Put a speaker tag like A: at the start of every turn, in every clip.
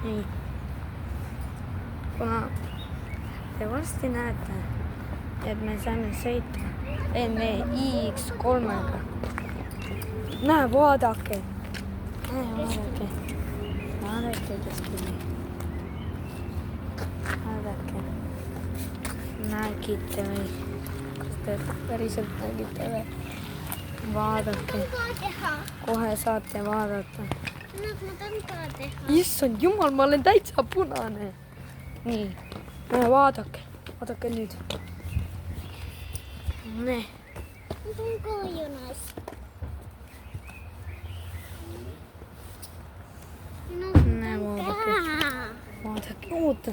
A: nii. Kuna te varsti näete, et me saame sõita BMW iX3-ga. Näe, vaadake. Vaadake, kes tuli. Vaadake. Nägite või? Kas te päriselt nägite või? Vaadake. Kohe saate vaadata. Issand jumal, ma olen täitsa punane. Nii, vaadake. Vaadake nüüd. Näe.
B: Ma olen ka Jonas.
A: Näe, vaadake. Vaadake, oota.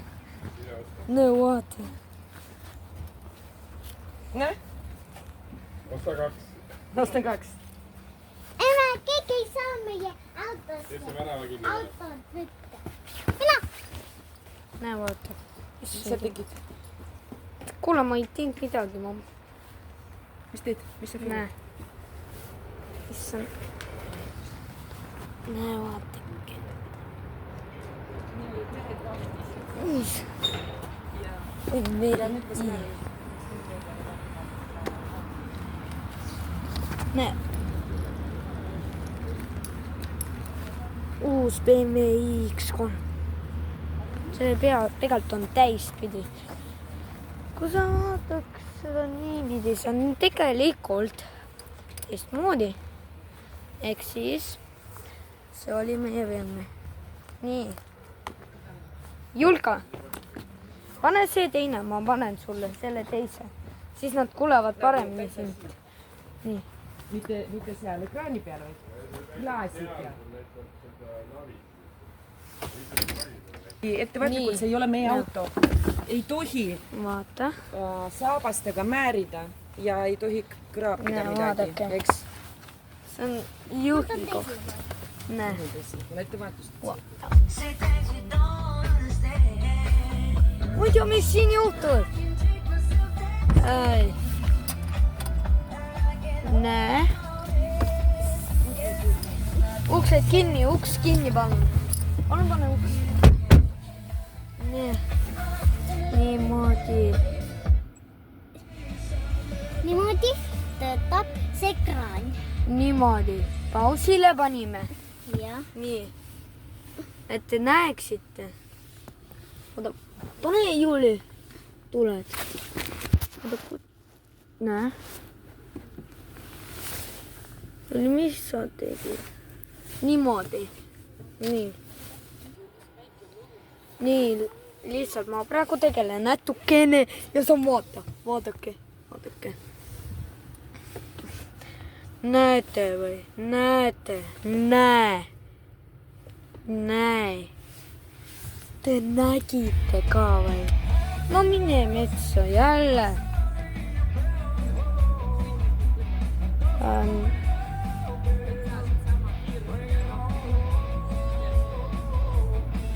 A: Näe, vaata.
C: Näe? Ostan kaks.
B: Emme, keegi ei saa meie autosse. Autot võtta. Mine!
A: Näe, vaata.
C: Mis sa tegid?
A: Kuule, ma ei teinud midagi, mamma.
C: Mis teed? Mis sa tegid?
A: Näe. Issand. Näe, vaatake. Uus. Näe. Uus BMW iX3. See tegelikult on täispidi. Kui sa vaataks seda niipidi, see on tegelikult teistmoodi. Ehk siis see oli meie BMW. Nii. Julka, pane see teine, ma panen sulle selle teise. Siis nad kuulevad paremini sind. Nii.
C: Mitte seal ekraani peal, vaid klaasi peal. Ettevaatlikult, see ei ole meie auto. Ei tohi
A: Vaata.
C: saabastega määrida ja ei tohi kraapida midagi, eks?
A: See on juhi koht. Näe.
C: Ole ettevaatust.
A: Muidu, mis siin juhtub? Näe. Uksed kinni, uks kinni palun. Palun pane uks. Nii. Niimoodi.
B: Niimoodi töötab see ekraan.
A: Niimoodi. Pausile panime.
B: Ja.
A: Nii. Et te näeksite. Oota, pane Juuli. Tuled. Oota, näe. Mis sa tegid? Niimoodi. Nii. Nii, lihtsalt ma praegu tegelen natukene ja sa vaata. Vaadake. Vaadake. Näete või? Näete. Näe. Näe. Te nägite ka või? No mine metsa jälle.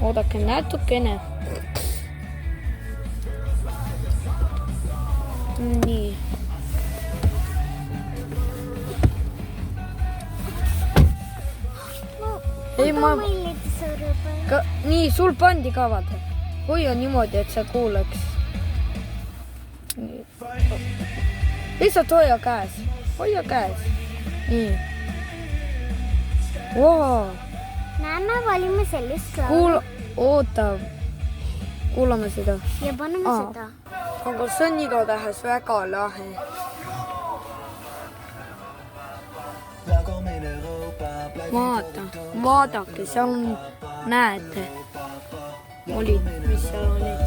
A: Oodake natukene. Nii. Ei, nii, sul pandi ka vaata. Hoia niimoodi, et sa kuuleks. Lihtsalt hoia käes. Hoia käes. Nii. Wow.
B: Näe, me valime sellist
A: Kuula, oota. Kuulame seda.
B: ja paneme seda.
A: Aga see on igatahes väga lahe. Vaata, vaadake, seal on, näete, olid, mis seal olid.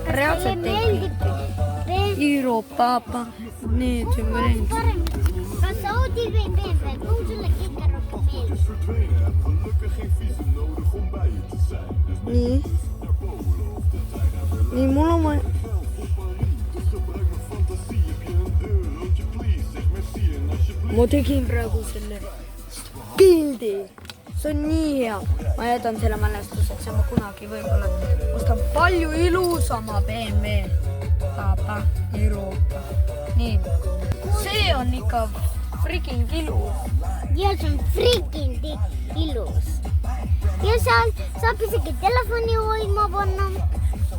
A: Reaalselt tegid. Iiro, papa, need ümberringi.
B: Kas Audi või BMW, kumb sulle kõige rohkem meeldib?
A: Nii. Nii, mul on vaja. Ma tegin praegu selle pildi. See on nii hea. Ma jätan selle mälestuseks ja ma kunagi võib-olla ostan palju ilusama BMW. Papa, Euroopa. Nii. See on ikka freaking ilus.
B: Ja see on freaking ilus. Ja ja seal saab isegi telefoni hoidma panna.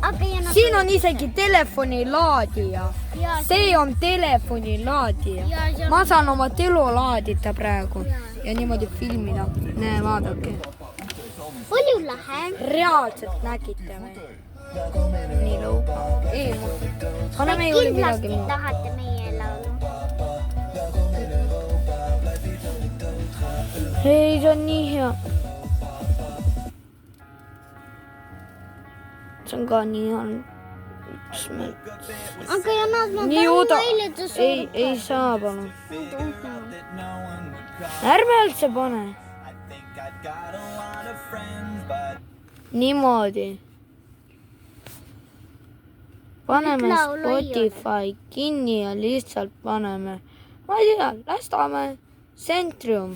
B: Aga ja
A: siin on isegi telefoni laadija.
B: Ja,
A: See on telefoni laadija.
B: Ja, seal-
A: Ma saan oma telu laadida praegu ja niimoodi filmida. Näe, vaadake.
B: palju lahe.
A: Reaalselt nägite või? Nii lõuga. Ei, paneme juurde midagi
B: Kindlasti
A: muud.
B: tahate meie laulu.
A: Ei, see on nii hea. See on ka nii halb.
B: Aga Jonas, ma
A: Nii
B: palun
A: oda.
B: meile, et sa
A: Ei saa palun. Ärme üldse pane. Niimoodi. Paneme
B: Nüüd laulu ei
A: Spotify kinni ja lihtsalt paneme. Ma ei tea, Lasnamäe Centrum.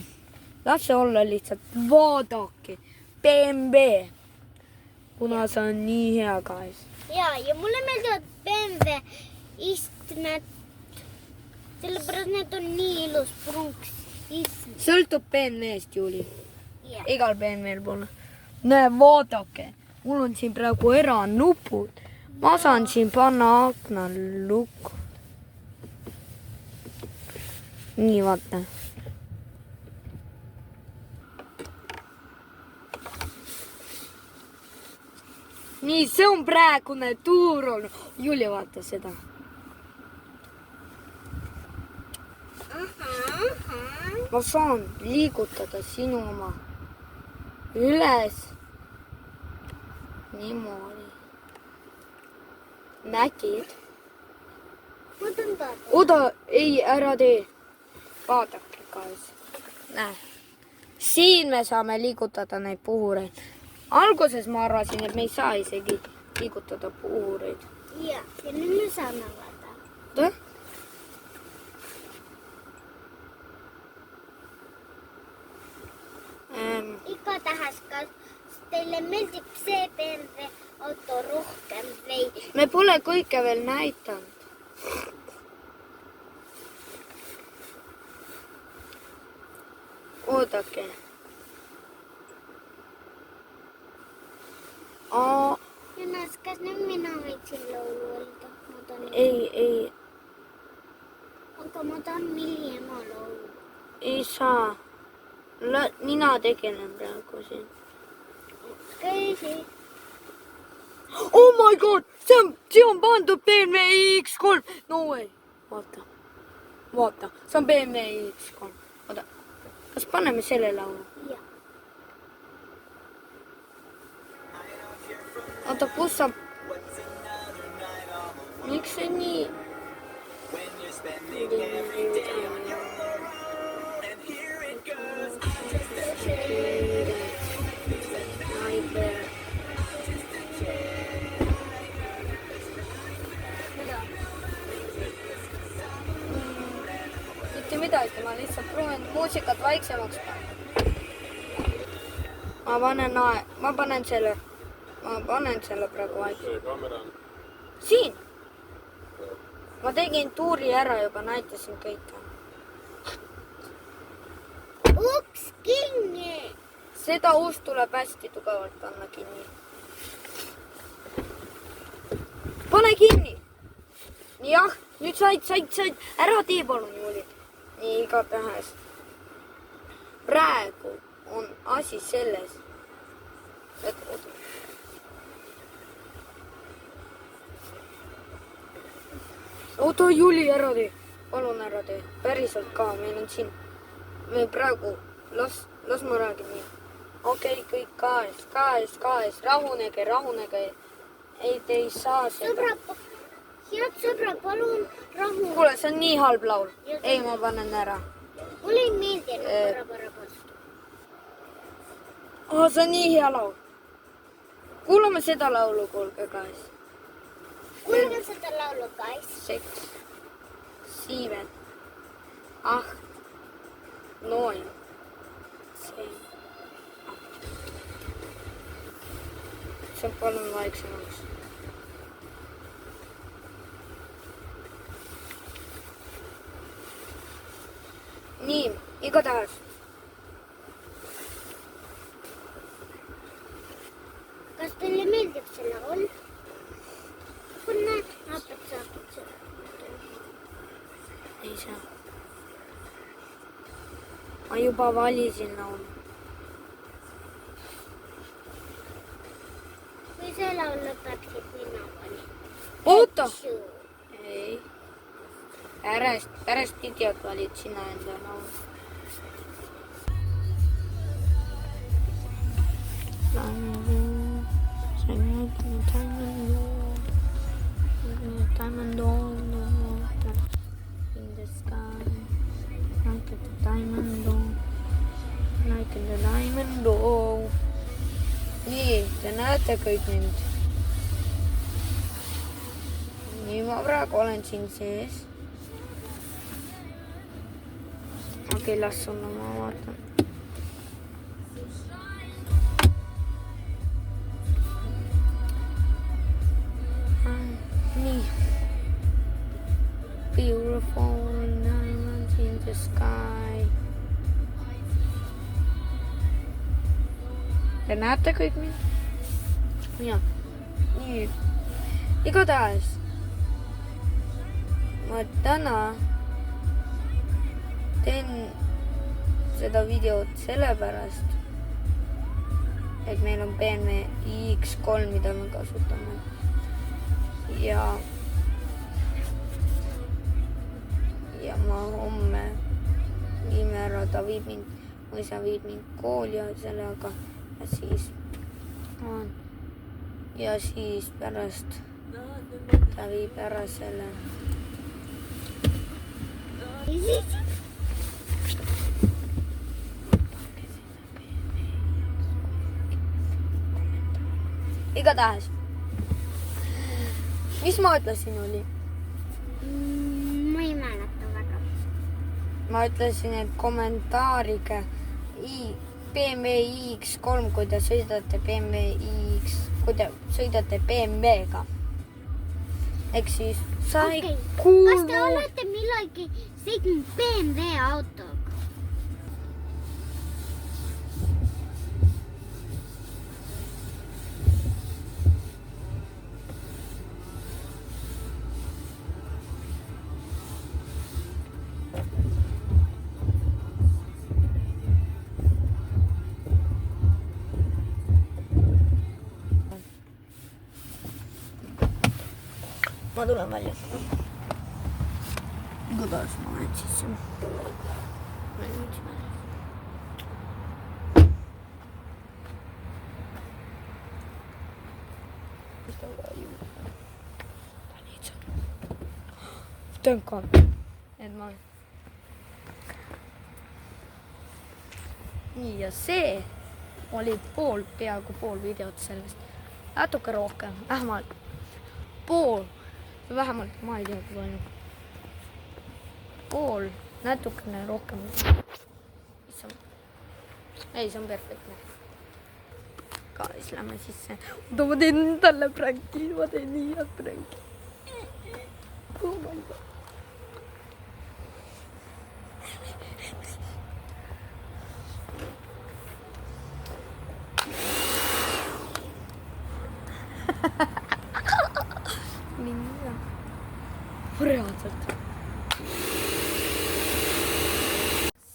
A: Las see olla lihtsalt. Vaadake. BMW. Kuna see on nii hea guys.
B: ja mulle meeldivad BMW istmed. Sellepärast need on nii ilus pronks istmed.
A: Sõltub BMW-st, Juuli.
B: Ja.
A: Igal BMW-l pole. Näe, vaadake. Mul on siin praegu eranupud. Ma saan siin panna akna lukku. Nii, vaata. Nii, see on praegune tuur olnud. Julia, vaata seda. Ma saan liigutada sinu oma üles. Niimoodi. Nägid?
B: Ma tahan vaadata.
A: Oda, ei, ära tee. Vaadake, guys. Näe. Siin me saame liigutada neid puhureid. Alguses ma arvasin, et me ei saa isegi liigutada puhureid.
B: ja nüüd me saame vaadata.
A: Oota.
B: Igatahes, kas teile meeldib see BMW auto rohkem või?
A: Me pole kõike veel näidanud. Oodake.
B: Jonas, kas nüüd mina võiksin laulu öelda? Ma tahan...
A: Ei,
B: Aga ma tahan Milli ema laulu.
A: ei saa. Mina tegelen praegu siin.
B: Käisi.
A: Oh my god, see on pandud BMW X3. No way. Vaata, see on BMW X3. Oota, kas paneme selle laulu?
B: Ja.
A: Oota, kus sa... Miks see nii? Mitte midagi, ma lihtsalt proovin muusikat vaiksemaks panna. Ma panen selle praegu vaiksemaks. Siin! Ma tegin tuuri ära juba, näitasin kõike.
B: Uks kinni!
A: Seda ust tuleb hästi tugevalt panna kinni. Pane kinni! Jah, nüüd said. Ära tee palun, Juuli. Nii, igatahes. Praegu on asi selles, et oota, Juuli, ära tee. Palun ära tee. Päriselt ka, meil on siin. Me praegu, las ma räägin nii. Okei, kõik kaes. Rahunege. Ei, te ei saa seda.
B: Head sõbrad, palun rahu.
A: Kuule, see on nii halb laul. Ei, ma panen ära.
B: Mulle ei meeldi enam korra vastu.
A: See on nii hea laul. Kuulame seda laulu, kuulge guys.
B: Kuulge seda laulu, guys.
A: 6, 7, 8, 9, 7, 8. See palun vaiksemaks. Nii, igatahes.
B: kas teile meeldib see laul? Kuna napad saakid seda.
A: Ei saa. Ma juba valisin laulu.
B: Kui see laul lõpeksid, mina valin.
A: Oota! Ei. Pärast videot valid sina enda laulu. Diamond on the water in the sky, like the diamond on, like the diamond on. Nii, te näete kõik mind. Nii, ma praegu olen siin sees. Okei, las olla, ma vaatan. Nii. Beautiful diamonds in the sky. Te näete kõik mind? Jah. Nii. Igatahes. Ma täna teen seda videot sellepärast, et meil on BMW iX3, mida me kasutame. Ja ma homme viime ära, ta viib mind, mu isa viib mind kooli ja sellega ja siis pärast ta viib ära selle. Igatahes. Mis ma ütlesin oli?
B: Ma ei mäleta väga.
A: Ma ütlesin, et kommentaarige BMW iX3, kui te sõidate BMW-ga. Eks siis sai kuulu.
B: Kas te olete millalgi sõitnud BMW autoga?
A: Ma tulen välja. Igatahes ma olen siis Tänkaan, et ma nii ja see oli peaaegu pool videot sellest. Natuke rohkem, vähemalt pool. Vähemalt, ma ei tea, kui palju. Pool, natukene rohkem. Ei, see on perfektne. Ka siis lähme sisse. Oota, ma teen talle pränki. Ma teen nii head pränki. Oh my god. Reaalselt.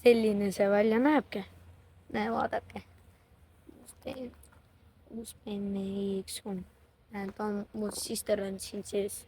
A: Selline see välja näebki. Näe, vaadake. Uus BMW iX3. Mu sister on siin sees.